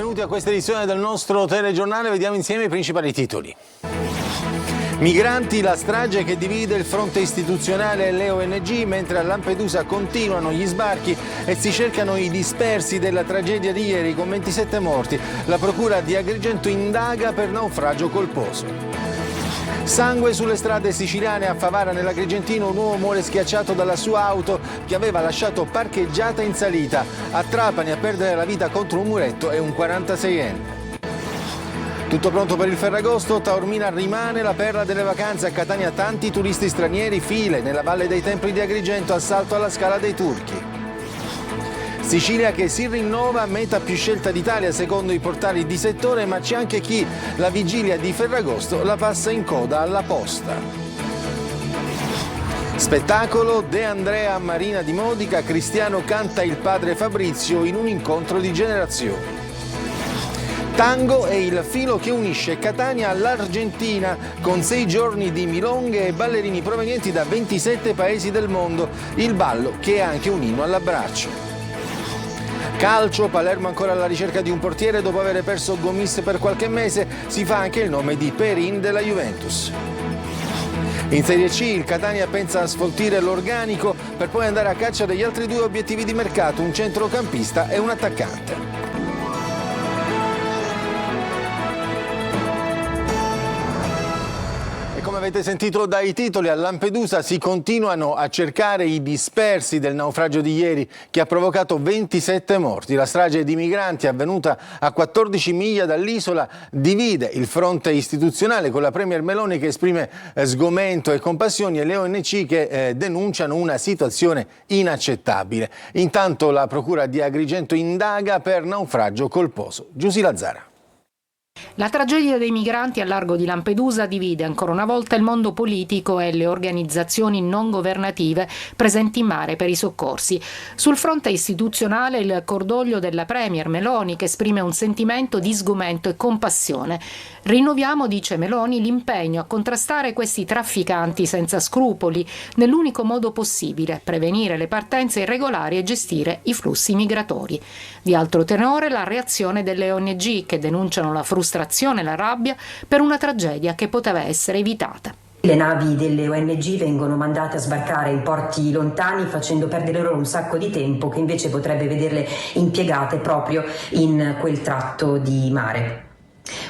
benvenuti a questa edizione del nostro telegiornale. Vediamo insieme i principali titoli. Migranti, la strage che divide il fronte istituzionale e le ONG, mentre a Lampedusa continuano gli sbarchi e si cercano i dispersi della tragedia di ieri con 27 morti. La procura di Agrigento indaga per naufragio colposo. Sangue sulle strade siciliane. A Favara, nell'Agrigentino, un uomo muore schiacciato dalla sua auto che aveva lasciato parcheggiata in salita. A Trapani, a perdere la vita contro un muretto è un 46enne. Tutto pronto per il Ferragosto? Taormina rimane la perla delle vacanze. A Catania tanti turisti stranieri, file nella Valle dei Templi di Agrigento, assalto alla Scala dei Turchi. Sicilia che si rinnova, meta più scelta d'Italia secondo i portali di settore, ma c'è anche chi la vigilia di Ferragosto la passa in coda alla posta. Spettacolo, De Andrea a Marina di Modica, Cristiano canta il padre Fabrizio in un incontro di generazioni. Tango è il filo che unisce Catania all'Argentina, con 6 giorni di milonghe e ballerini provenienti da 27 paesi del mondo. Il ballo che è anche un inno all'abbraccio. Calcio, Palermo ancora alla ricerca di un portiere dopo aver perso Gomis per qualche mese. Si fa anche il nome di Perin della Juventus. In Serie C il Catania pensa a sfoltire l'organico per poi andare a caccia degli altri 2 obiettivi di mercato, un centrocampista e un attaccante. Come avete sentito dai titoli, a Lampedusa si continuano a cercare i dispersi del naufragio di ieri che ha provocato 27 morti. La strage di migranti avvenuta a 14 miglia dall'isola divide il fronte istituzionale, con la Premier Meloni che esprime sgomento e compassioni e le ONG che denunciano una situazione inaccettabile. Intanto la Procura di Agrigento indaga per naufragio colposo. Giusy Lazzara. La tragedia dei migranti al largo di Lampedusa divide ancora una volta il mondo politico e le organizzazioni non governative presenti in mare per i soccorsi. Sul fronte istituzionale il cordoglio della Premier Meloni, che esprime un sentimento di sgomento e compassione. Rinnoviamo, dice Meloni, l'impegno a contrastare questi trafficanti senza scrupoli nell'unico modo possibile: prevenire le partenze irregolari e gestire i flussi migratori. Di altro tenore la reazione delle ONG, che denunciano la frustrazione e la rabbia per una tragedia che poteva essere evitata. Le navi delle ONG vengono mandate a sbarcare in porti lontani, facendo perdere loro un sacco di tempo che invece potrebbe vederle impiegate proprio in quel tratto di mare.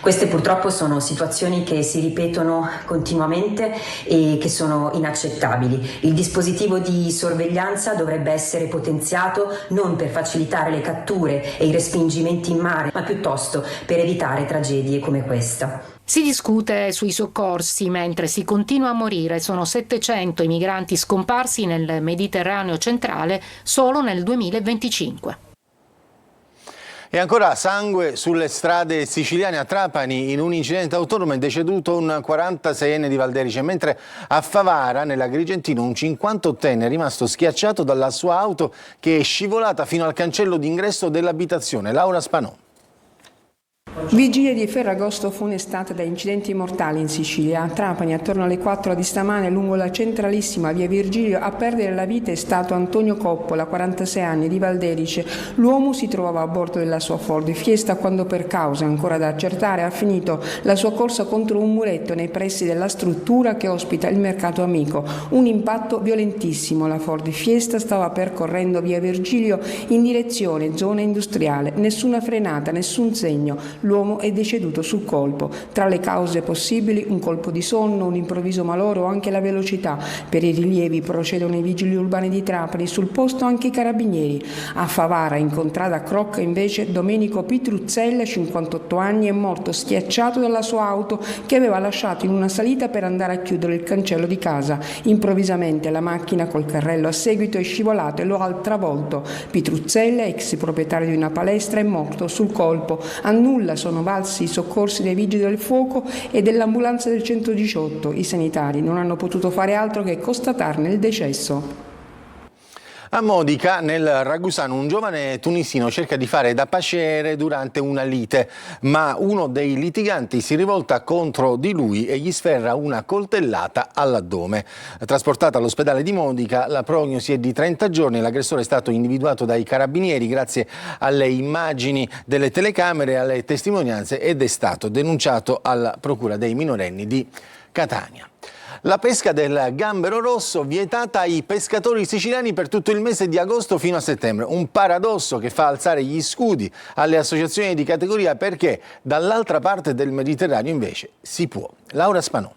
Queste purtroppo sono situazioni che si ripetono continuamente e che sono inaccettabili. Il dispositivo di sorveglianza dovrebbe essere potenziato non per facilitare le catture e i respingimenti in mare, ma piuttosto per evitare tragedie come questa. Si discute sui soccorsi mentre si continua a morire. Sono 700 i migranti scomparsi nel Mediterraneo centrale solo nel 2025. E ancora sangue sulle strade siciliane. A Trapani in un incidente autonomo è deceduto un 46enne di Valderice, mentre a Favara, nell'Agrigentino, un 58enne è rimasto schiacciato dalla sua auto che è scivolata fino al cancello d'ingresso dell'abitazione. Laura Spanò. Vigilia di Ferragosto funestata da incidenti mortali in Sicilia. A Trapani, attorno alle 4 di stamane, lungo la centralissima via Virgilio, a perdere la vita è stato Antonio Coppola, 46 anni, di Valderice. L'uomo si trovava a bordo della sua Ford Fiesta quando, per cause ancora da accertare, ha finito la sua corsa contro un muretto nei pressi della struttura che ospita il mercato amico. Un impatto violentissimo. La Ford Fiesta stava percorrendo via Virgilio in direzione zona industriale. Nessuna frenata, nessun segno. L'uomo è deceduto sul colpo. Tra le cause possibili un colpo di sonno, un improvviso malore o anche la velocità. Per i rilievi procedono i vigili urbani di Trapani, sul posto anche i carabinieri. A Favara, in contrada Crocca, invece, Domenico Pitruzzella, 58 anni, è morto schiacciato dalla sua auto che aveva lasciato in una salita per andare a chiudere il cancello di casa. Improvvisamente la macchina col carrello a seguito è scivolata e lo ha travolto. Pitruzzella, ex proprietario di una palestra, è morto sul colpo. A nulla sono valsi i soccorsi dei vigili del fuoco e dell'ambulanza del 118. I sanitari non hanno potuto fare altro che constatarne il decesso. A Modica, nel Ragusano, un giovane tunisino cerca di fare da paciere durante una lite, ma uno dei litiganti si rivolta contro di lui e gli sferra una coltellata all'addome. Trasportata all'ospedale di Modica, la prognosi è di 30 giorni. L'aggressore è stato individuato dai carabinieri grazie alle immagini delle telecamere e alle testimonianze ed è stato denunciato alla Procura dei minorenni di Catania. La pesca del gambero rosso vietata ai pescatori siciliani per tutto il mese di agosto fino a settembre. Un paradosso che fa alzare gli scudi alle associazioni di categoria, perché dall'altra parte del Mediterraneo invece si può. Laura Spanò.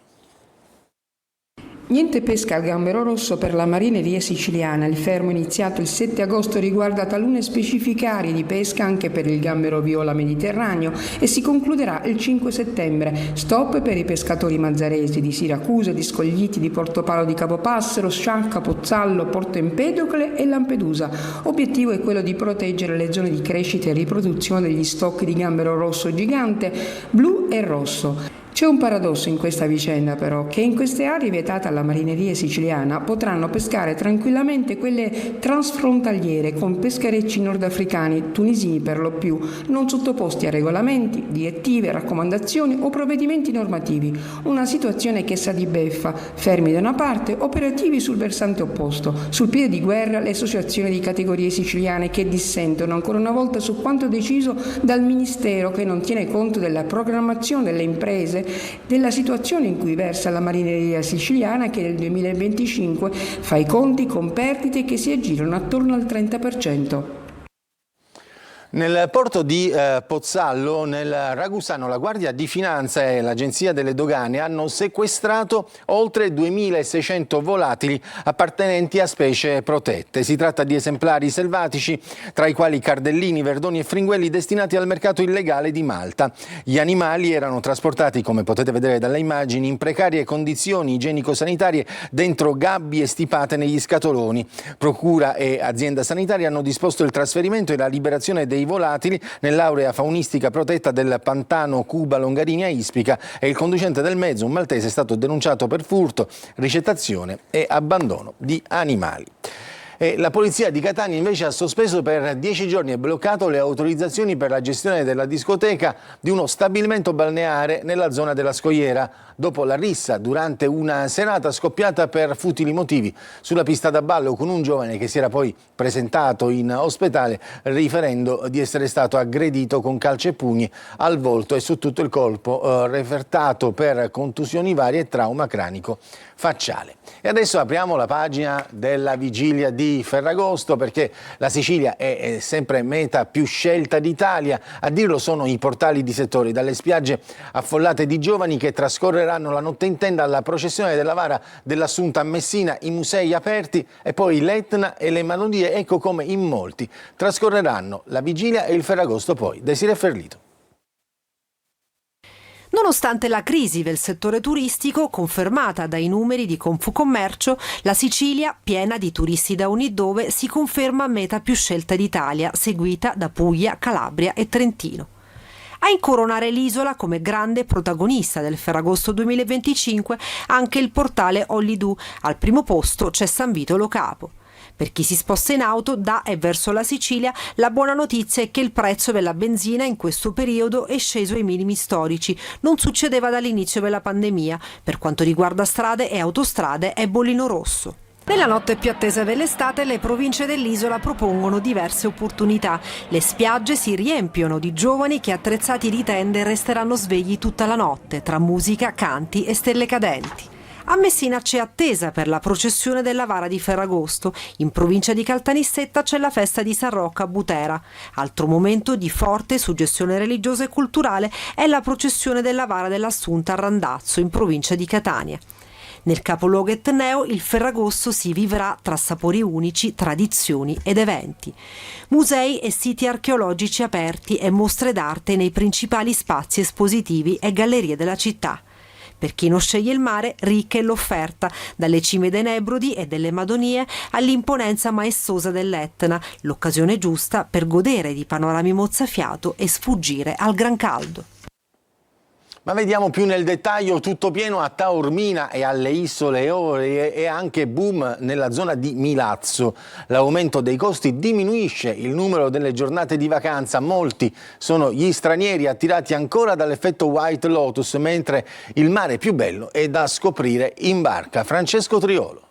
Niente pesca al gambero rosso per la marineria siciliana. Il fermo iniziato il 7 agosto riguarda talune specifiche aree di pesca anche per il gambero viola mediterraneo e si concluderà il 5 settembre. Stop per i pescatori mazzaresi di Siracusa, di Scogliti, di Portopalo di Capopassero, Sciacca, Pozzallo, Porto Empedocle e Lampedusa. Obiettivo è quello di proteggere le zone di crescita e riproduzione degli stock di gambero rosso gigante, blu e rosso. C'è un paradosso in questa vicenda però, che in queste aree vietate alla marineria siciliana potranno pescare tranquillamente quelle transfrontaliere con pescherecci nordafricani, tunisini per lo più, non sottoposti a regolamenti, direttive, raccomandazioni o provvedimenti normativi. Una situazione che sa di beffa, fermi da una parte, operativi sul versante opposto. Sul piede di guerra le associazioni di categorie siciliane che dissentono ancora una volta su quanto deciso dal Ministero, che non tiene conto della programmazione delle imprese, della situazione in cui versa la marineria siciliana, che nel 2025 fa i conti con perdite che si aggirano attorno al 30%. Nel porto di Pozzallo, nel Ragusano, la Guardia di Finanza e l'Agenzia delle Dogane hanno sequestrato oltre 2.600 volatili appartenenti a specie protette. Si tratta di esemplari selvatici, tra i quali cardellini, verdoni e fringuelli destinati al mercato illegale di Malta. Gli animali erano trasportati, come potete vedere dalle immagini, in precarie condizioni igienico-sanitarie dentro gabbie stipate negli scatoloni. Procura e azienda sanitaria hanno disposto il trasferimento e la liberazione dei volatili nell'area faunistica protetta del pantano Cuba Longarini a Ispica, e il conducente del mezzo, un maltese, è stato denunciato per furto, ricettazione e abbandono di animali. E la polizia di Catania invece ha sospeso per 10 giorni e bloccato le autorizzazioni per la gestione della discoteca di uno stabilimento balneare nella zona della Scogliera, dopo la rissa durante una serata scoppiata per futili motivi sulla pista da ballo con un giovane che si era poi presentato in ospedale riferendo di essere stato aggredito con calci e pugni al volto e su tutto il corpo, refertato per contusioni varie e trauma cranico facciale. E adesso apriamo la pagina della vigilia di Ferragosto, perché la Sicilia è sempre meta più scelta d'Italia. A dirlo sono i portali di settore, dalle spiagge affollate di giovani che trascorreranno la notte in tenda alla processione della Vara dell'Assunta a Messina, i musei aperti e poi l'Etna e le Manodie. Ecco come in molti trascorreranno la vigilia e il Ferragosto poi. Desiree Ferlito. Nonostante la crisi del settore turistico, confermata dai numeri di Confcommercio, la Sicilia, piena di turisti da ogni dove, si conferma meta più scelta d'Italia, seguita da Puglia, Calabria e Trentino. A incoronare l'isola come grande protagonista del Ferragosto 2025 anche il portale Hollydo. Al primo posto c'è San Vito Lo Capo. Per chi si sposta in auto da e verso la Sicilia, la buona notizia è che il prezzo della benzina in questo periodo è sceso ai minimi storici. Non succedeva dall'inizio della pandemia. Per quanto riguarda strade e autostrade è bollino rosso. Nella notte più attesa dell'estate, le province dell'isola propongono diverse opportunità. Le spiagge si riempiono di giovani che, attrezzati di tende, resteranno svegli tutta la notte, tra musica, canti e stelle cadenti. A Messina c'è attesa per la processione della Vara di Ferragosto. In provincia di Caltanissetta c'è la festa di San Rocco a Butera. Altro momento di forte suggestione religiosa e culturale è la processione della Vara dell'Assunta a Randazzo, in provincia di Catania. Nel capoluogo etneo il Ferragosto si vivrà tra sapori unici, tradizioni ed eventi. Musei e siti archeologici aperti e mostre d'arte nei principali spazi espositivi e gallerie della città. Per chi non sceglie il mare, ricca è l'offerta, dalle cime dei Nebrodi e delle Madonie all'imponenza maestosa dell'Etna, l'occasione giusta per godere di panorami mozzafiato e sfuggire al gran caldo. Ma vediamo più nel dettaglio, tutto pieno a Taormina e alle Isole Eolie e anche boom nella zona di Milazzo. L'aumento dei costi diminuisce il numero delle giornate di vacanza. Molti sono gli stranieri attirati ancora dall'effetto White Lotus, mentre il mare più bello è da scoprire in barca. Francesco Triolo.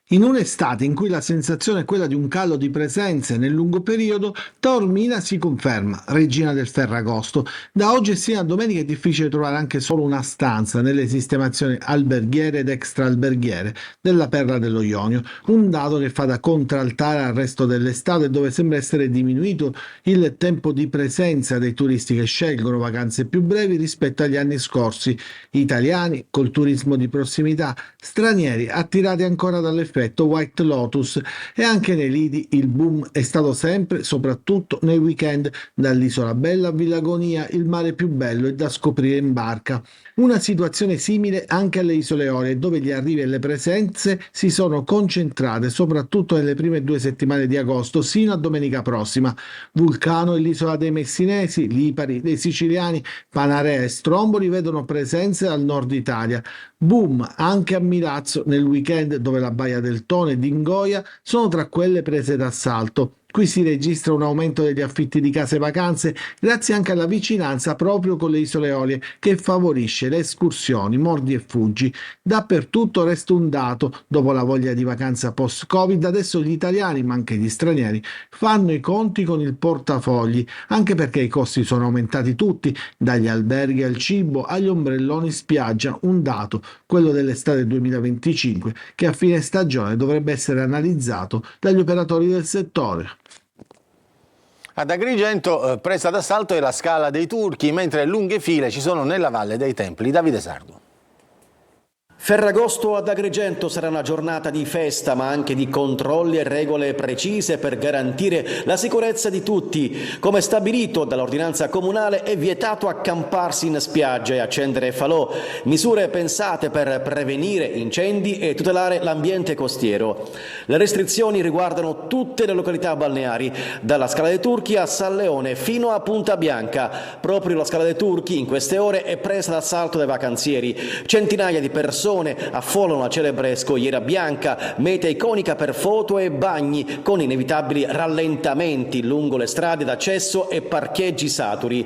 In un'estate in cui la sensazione è quella di un calo di presenze nel lungo periodo, Taormina si conferma regina del Ferragosto. Da oggi e sino a domenica è difficile trovare anche solo una stanza nelle sistemazioni alberghiere ed extraalberghiere della Perla dello Ionio, un dato che fa da contraltare al resto dell'estate, dove sembra essere diminuito il tempo di presenza dei turisti che scelgono vacanze più brevi rispetto agli anni scorsi. Italiani col turismo di prossimità, stranieri attirati ancora dall'effetto White Lotus, e anche nei lidi il boom è stato sempre, soprattutto nei weekend. Dall'Isola Bella a Villagonia il mare più bello è da scoprire in barca. Una situazione simile anche alle Isole Eolie, dove gli arrivi e le presenze si sono concentrate soprattutto nelle prime 2 settimane di agosto sino a domenica prossima. Vulcano e l'isola dei Messinesi, Lipari, dei Siciliani, Panarea e Stromboli vedono presenze dal nord Italia. Boom anche a Milazzo nel weekend, dove la Baia del Tone e Dingoia sono tra quelle prese d'assalto. Qui si registra un aumento degli affitti di case vacanze grazie anche alla vicinanza proprio con le Isole Eolie, che favorisce le escursioni, mordi e fuggi. Dappertutto resta un dato: dopo la voglia di vacanza post-Covid, adesso gli italiani, ma anche gli stranieri, fanno i conti con il portafogli, anche perché i costi sono aumentati tutti, dagli alberghi al cibo agli ombrelloni spiaggia. Un dato, quello dell'estate 2025, che a fine stagione dovrebbe essere analizzato dagli operatori del settore. Ad Agrigento presa d'assalto è la Scala dei Turchi, mentre lunghe file ci sono nella Valle dei Templi. Davide Sardo. Ferragosto ad Agrigento sarà una giornata di festa, ma anche di controlli e regole precise per garantire la sicurezza di tutti. Come stabilito dall'ordinanza comunale, è vietato accamparsi in spiaggia e accendere falò, misure pensate per prevenire incendi e tutelare l'ambiente costiero. Le restrizioni riguardano tutte le località balneari, dalla Scala dei Turchi a San Leone fino a Punta Bianca. Proprio la Scala dei Turchi in queste ore è presa d'assalto dai vacanzieri. Centinaia di persone affollano la celebre Scogliera Bianca, meta iconica per foto e bagni, con inevitabili rallentamenti lungo le strade d'accesso e parcheggi saturi.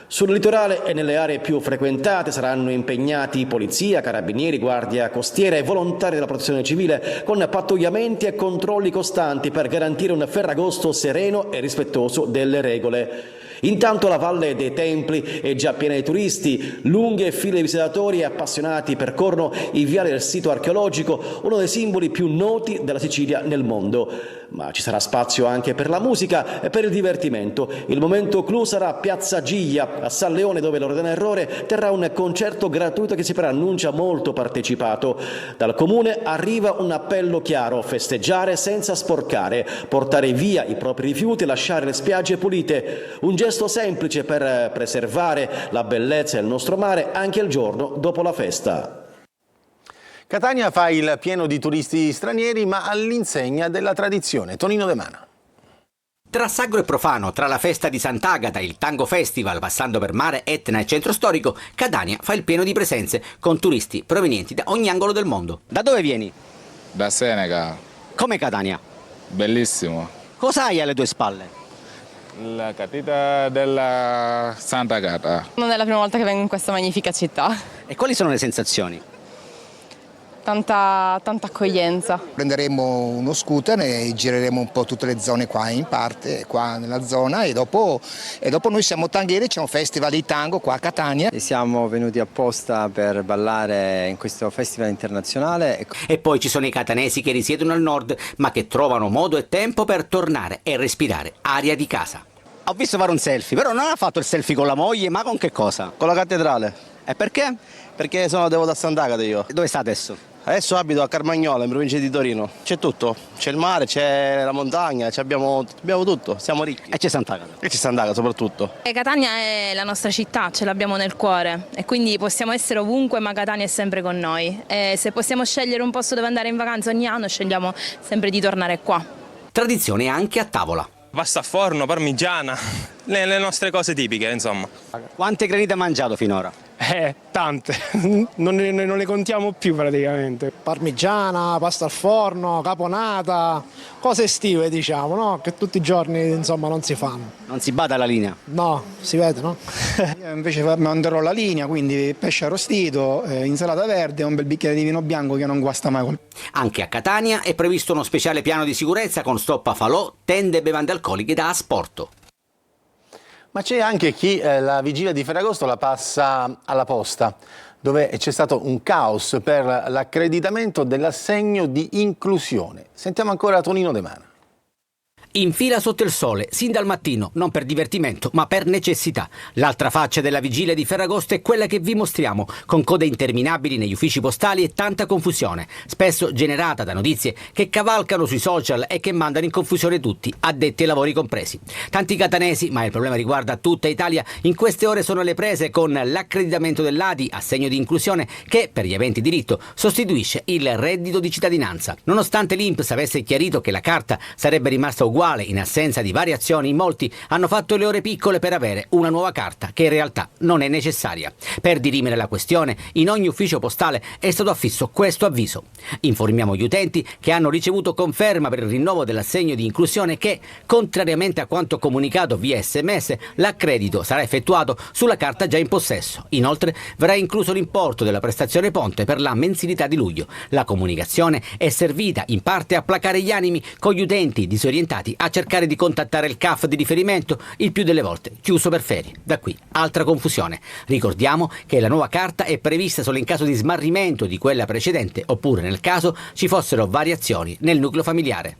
Sul litorale e nelle aree più frequentate saranno impegnati polizia, carabinieri, guardia costiera e volontari della protezione civile, con pattugliamenti e controlli costanti per garantire un Ferragosto sereno e rispettoso delle regole. Intanto la Valle dei Templi è già piena di turisti, lunghe file di visitatori e appassionati percorrono i viali del sito archeologico, uno dei simboli più noti della Sicilia nel mondo. Ma ci sarà spazio anche per la musica e per il divertimento. Il momento clou sarà Piazza Giglia a San Leone, dove l'Ordine Errore terrà un concerto gratuito che si preannuncia molto partecipato. Dal comune arriva un appello chiaro: festeggiare senza sporcare, portare via i propri rifiuti e lasciare le spiagge pulite. Un gesto semplice per preservare la bellezza del nostro mare anche il giorno dopo la festa. Catania fa il pieno di turisti stranieri, ma all'insegna della tradizione. Tonino De Mana. Tra sacro e profano, tra la festa di Sant'Agata, il Tango Festival, passando per mare, Etna e centro storico, Catania fa il pieno di presenze con turisti provenienti da ogni angolo del mondo. Da dove vieni? Da Seneca. Come Catania? Bellissimo. Cosa hai alle tue spalle? La catena della Sant'Agata. Non è la prima volta che vengo in questa magnifica città. E quali sono le sensazioni? Tanta accoglienza. Prenderemo uno scooter e gireremo un po' tutte le zone qua in parte, qua nella zona, e dopo noi siamo tanghieri, c'è un festival di tango qua a Catania. E siamo venuti apposta per ballare in questo festival internazionale. E poi ci sono i catanesi che risiedono al nord, ma che trovano modo e tempo per tornare e respirare aria di casa. Ho visto fare un selfie, però non ha fatto il selfie con la moglie, ma con che cosa? Con la cattedrale. E perché? Perché sono devoto a Sant'Agata io. Dove sta adesso? Adesso abito a Carmagnola, in provincia di Torino. C'è tutto, c'è il mare, c'è la montagna, abbiamo tutto, siamo ricchi. E c'è Sant'Agata. E c'è Sant'Agata soprattutto. Catania è la nostra città, ce l'abbiamo nel cuore e quindi possiamo essere ovunque, ma Catania è sempre con noi. E se possiamo scegliere un posto dove andare in vacanza ogni anno, scegliamo sempre di tornare qua. Tradizione anche a tavola. Pasta a forno, parmigiana, le nostre cose tipiche, insomma. Quante granite ha mangiato finora? Tante, non le contiamo più praticamente. Parmigiana, pasta al forno, caponata, cose estive diciamo, no? Che tutti i giorni insomma non si fanno. Non si bada la linea? No, si vede, no? Io invece manderò la linea, quindi pesce arrostito, insalata verde e un bel bicchiere di vino bianco che non guasta mai. Anche a Catania è previsto uno speciale piano di sicurezza con stop a falò, tende e bevande alcoliche da asporto. Ma c'è anche chi la vigilia di Ferragosto la passa alla posta, dove c'è stato un caos per l'accreditamento dell'assegno di inclusione. Sentiamo ancora Tonino De Mana. In fila sotto il sole, sin dal mattino, non per divertimento, ma per necessità. L'altra faccia della vigilia di Ferragosto è quella che vi mostriamo, con code interminabili negli uffici postali e tanta confusione, spesso generata da notizie che cavalcano sui social e che mandano in confusione tutti, addetti ai lavori compresi. Tanti catanesi, ma il problema riguarda tutta Italia, in queste ore sono alle prese con l'accreditamento dell'ADI, assegno di inclusione, che per gli aventi diritto sostituisce il reddito di cittadinanza. Nonostante l'INPS avesse chiarito che la carta sarebbe rimasta uguale in assenza di variazioni, molti hanno fatto le ore piccole per avere una nuova carta che in realtà non è necessaria. Per dirimere la questione, in ogni ufficio postale è stato affisso questo avviso. Informiamo gli utenti che hanno ricevuto conferma per il rinnovo dell'assegno di inclusione che, contrariamente a quanto comunicato via SMS, l'accredito sarà effettuato sulla carta già in possesso. Inoltre verrà incluso l'importo della prestazione ponte per la mensilità di luglio. La comunicazione è servita in parte a placare gli animi, con gli utenti disorientati a cercare di contattare il CAF di riferimento, il più delle volte chiuso per ferie. Da qui altra confusione. Ricordiamo che la nuova carta è prevista solo in caso di smarrimento di quella precedente, oppure nel caso ci fossero variazioni nel nucleo familiare.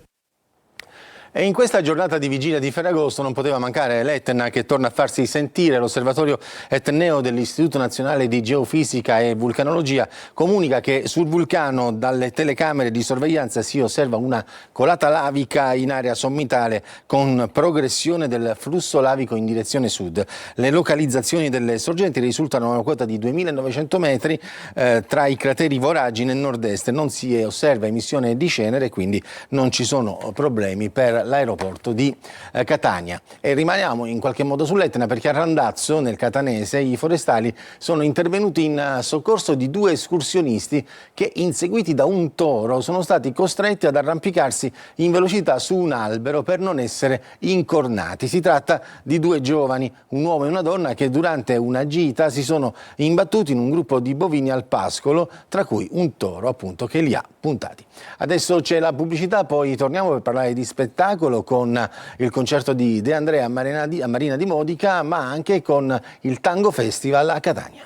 E in questa giornata di vigilia di Ferragosto non poteva mancare l'Etna, che torna a farsi sentire. L'osservatorio etneo dell'Istituto Nazionale di Geofisica e Vulcanologia comunica che sul vulcano dalle telecamere di sorveglianza si osserva una colata lavica in area sommitale con progressione del flusso lavico in direzione sud. Le localizzazioni delle sorgenti risultano a una quota di 2900 metri tra i crateri voragine e nord-est. Non si osserva emissione di cenere, quindi non ci sono problemi per l'aeroporto di Catania. E rimaniamo in qualche modo sull'Etna, perché a Randazzo, nel catanese, i forestali sono intervenuti in soccorso di 2 escursionisti che, inseguiti da un toro, sono stati costretti ad arrampicarsi in velocità su un albero per non essere incornati. Si tratta di 2 giovani, un uomo e una donna, che durante una gita si sono imbattuti in un gruppo di bovini al pascolo, tra cui un toro, appunto, che li ha puntati. Adesso c'è la pubblicità, poi torniamo per parlare di spettacolo con il concerto di De André a Marina di Modica, ma anche con il Tango Festival a Catania.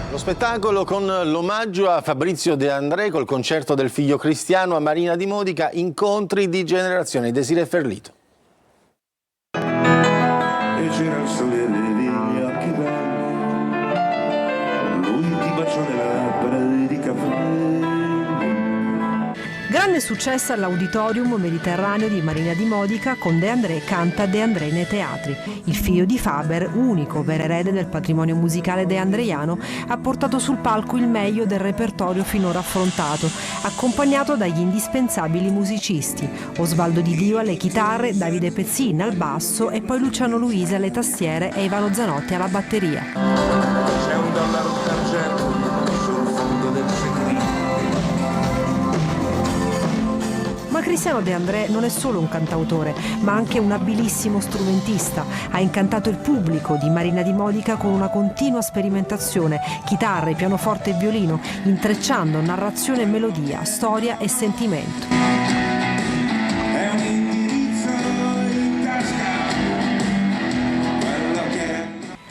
Lo spettacolo con l'omaggio a Fabrizio De André col concerto del figlio Cristiano a Marina di Modica, incontri di generazione. Desiree Ferlito. E c'era il sole negli occhi belli, lui ti baciò nella parete di caffè. Grande successo all'Auditorium Mediterraneo di Marina di Modica con De André canta De André nei teatri. Il figlio di Faber, unico vero erede del patrimonio musicale deandreiano, ha portato sul palco il meglio del repertorio finora affrontato, accompagnato dagli indispensabili musicisti: Osvaldo Di Dio alle chitarre, Davide Pezzin al basso e poi Luciano Luisa alle tastiere e Ivano Zanotti alla batteria. C'è un dollaro d'argento sul fondo del segreto. Ma Cristiano De André non è solo un cantautore, ma anche un abilissimo strumentista. Ha incantato il pubblico di Marina di Modica con una continua sperimentazione, chitarre, pianoforte e violino, intrecciando narrazione e melodia, storia e sentimento. È un indirizzo in tasca.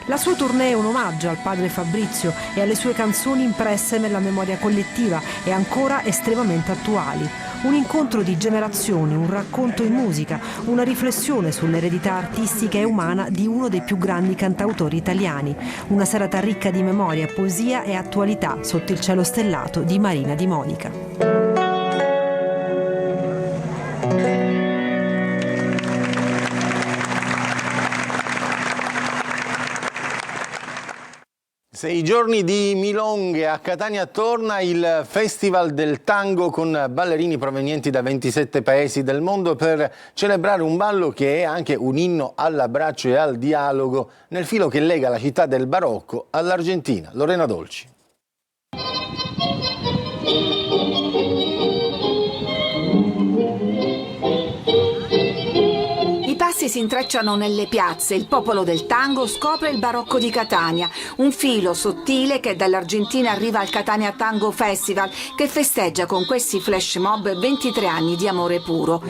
La sua tournée è un omaggio al padre Fabrizio e alle sue canzoni impresse nella memoria collettiva e ancora estremamente attuali. Un incontro di generazioni, un racconto in musica, una riflessione sull'eredità artistica e umana di uno dei più grandi cantautori italiani. Una serata ricca di memoria, poesia e attualità sotto il cielo stellato di Marina di Modica. 6 giorni di milonghe. A Catania torna il Festival del Tango con ballerini provenienti da 27 paesi del mondo per celebrare un ballo che è anche un inno all'abbraccio e al dialogo nel filo che lega la città del barocco all'Argentina. Lorena Dolci. Si intrecciano nelle piazze, il popolo del tango scopre il barocco di Catania, un filo sottile che dall'Argentina arriva al Catania Tango Festival, che festeggia con questi flash mob 23 anni di amore puro.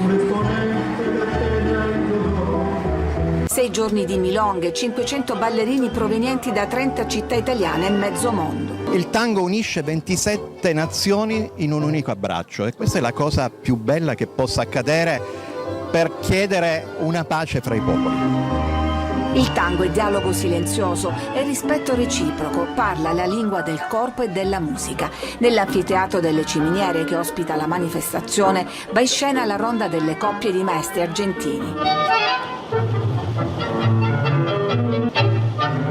6 giorni di milonghe, 500 ballerini provenienti da 30 città italiane e mezzo mondo. Il tango unisce 27 nazioni in un unico abbraccio e questa è la cosa più bella che possa accadere per chiedere una pace fra i popoli. Il tango è dialogo silenzioso e rispetto reciproco, parla la lingua del corpo e della musica. Nell'anfiteatro delle Ciminiere che ospita la manifestazione va in scena la ronda delle coppie di maestri argentini.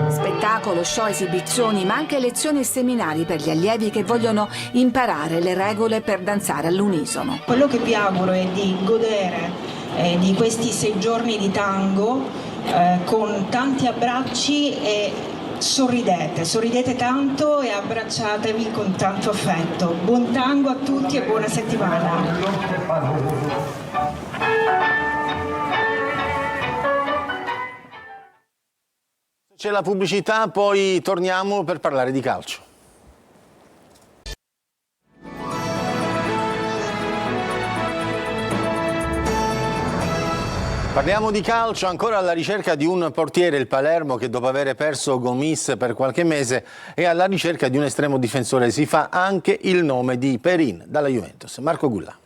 Spettacolo, show, esibizioni, ma anche lezioni e seminari per gli allievi che vogliono imparare le regole per danzare all'unisono. Quello che vi auguro è di godere di questi 6 giorni di tango con tanti abbracci e sorridete tanto e abbracciatevi con tanto affetto. Buon tango a tutti e buona settimana. C'è la pubblicità, poi torniamo per parlare di calcio. Parliamo di calcio, ancora alla ricerca di un portiere, il Palermo, che dopo aver perso Gomis per qualche mese è alla ricerca di un estremo difensore. Si fa anche il nome di Perin dalla Juventus. Marco Gulla.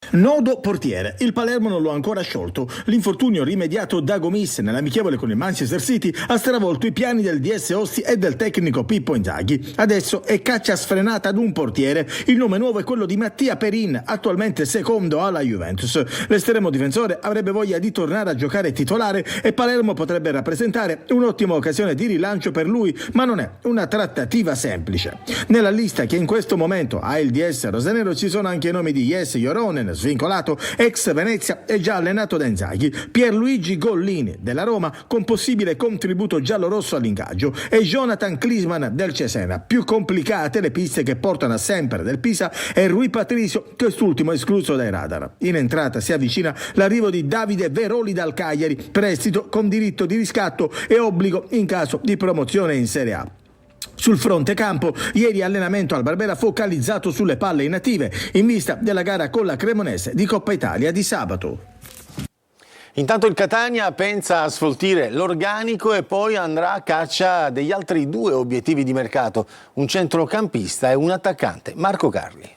Nodo portiere. Il Palermo non lo ha ancora sciolto. L'infortunio rimediato da Gomis nell'amichevole con il Manchester City ha stravolto i piani del DS Osti e del tecnico Pippo Inzaghi. Adesso è caccia sfrenata ad un portiere. Il nome nuovo è quello di Mattia Perin, attualmente secondo alla Juventus. L'estremo difensore avrebbe voglia di tornare a giocare titolare e Palermo potrebbe rappresentare un'ottima occasione di rilancio per lui, ma non è una trattativa semplice. Nella lista che in questo momento ha il DS rosanero ci sono anche i nomi di Jesse Joronen, svincolato, ex Venezia e già allenato da Inzaghi, Pierluigi Gollini della Roma con possibile contributo giallorosso all'ingaggio e Jonathan Klinsmann del Cesena. Più complicate le piste che portano a sempre del Pisa e Rui Patricio, quest'ultimo escluso dai radar. In entrata si avvicina l'arrivo di Davide Veroli dal Cagliari, prestito con diritto di riscatto e obbligo in caso di promozione in Serie A. Sul fronte campo, ieri allenamento al Barbera focalizzato sulle palle inattive in vista della gara con la Cremonese di Coppa Italia di sabato. Intanto il Catania pensa a sfoltire l'organico e poi andrà a caccia degli altri 2 obiettivi di mercato, un centrocampista e un attaccante. Marco Carli.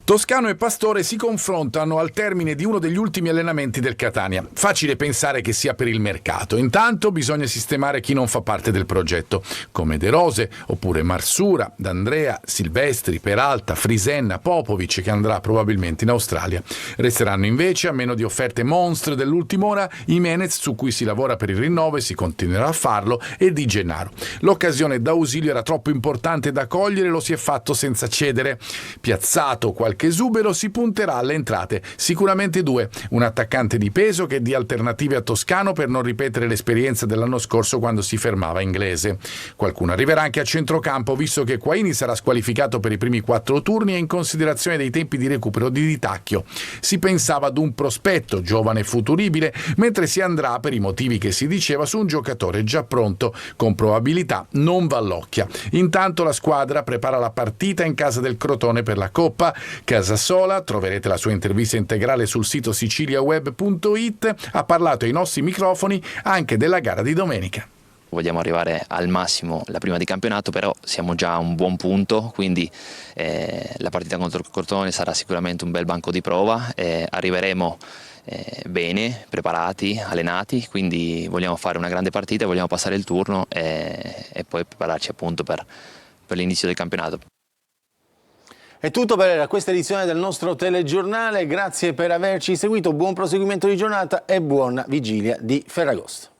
Toscano e Pastore si confrontano al termine di uno degli ultimi allenamenti del Catania. Facile pensare che sia per il mercato. Intanto bisogna sistemare chi non fa parte del progetto, come De Rose, oppure Marsura, D'Andrea, Silvestri, Peralta, Frisenna, Popovic, che andrà probabilmente in Australia. Resteranno invece, a meno di offerte monstre dell'ultima ora, Jimenez, su cui si lavora per il rinnovo e si continuerà a farlo, e Di Gennaro. L'occasione d'ausilio era troppo importante da cogliere, lo si è fatto senza cedere. Piazzato qualche esubero, si punterà alle entrate, sicuramente 2, un attaccante di peso che dia alternative a Toscano per non ripetere l'esperienza dell'anno scorso quando si fermava Inglese. Qualcuno arriverà anche a centrocampo, visto che Quaini sarà squalificato per i primi 4 turni e in considerazione dei tempi di recupero di Ditacchio. Si pensava ad un prospetto giovane e futuribile, mentre si andrà, per i motivi che si diceva, su un giocatore già pronto, con probabilità non Vallocchia. Intanto la squadra prepara la partita in casa del Crotone per la Coppa. Casasola, troverete la sua intervista integrale sul sito siciliaweb.it, ha parlato ai nostri microfoni anche della gara di domenica. Vogliamo arrivare al massimo la prima di campionato, però siamo già a un buon punto, quindi la partita contro il Crotone sarà sicuramente un bel banco di prova, arriveremo bene, preparati, allenati, quindi vogliamo fare una grande partita, vogliamo passare il turno e poi prepararci appunto per l'inizio del campionato. È tutto per questa edizione del nostro telegiornale, grazie per averci seguito, buon proseguimento di giornata e buona vigilia di Ferragosto.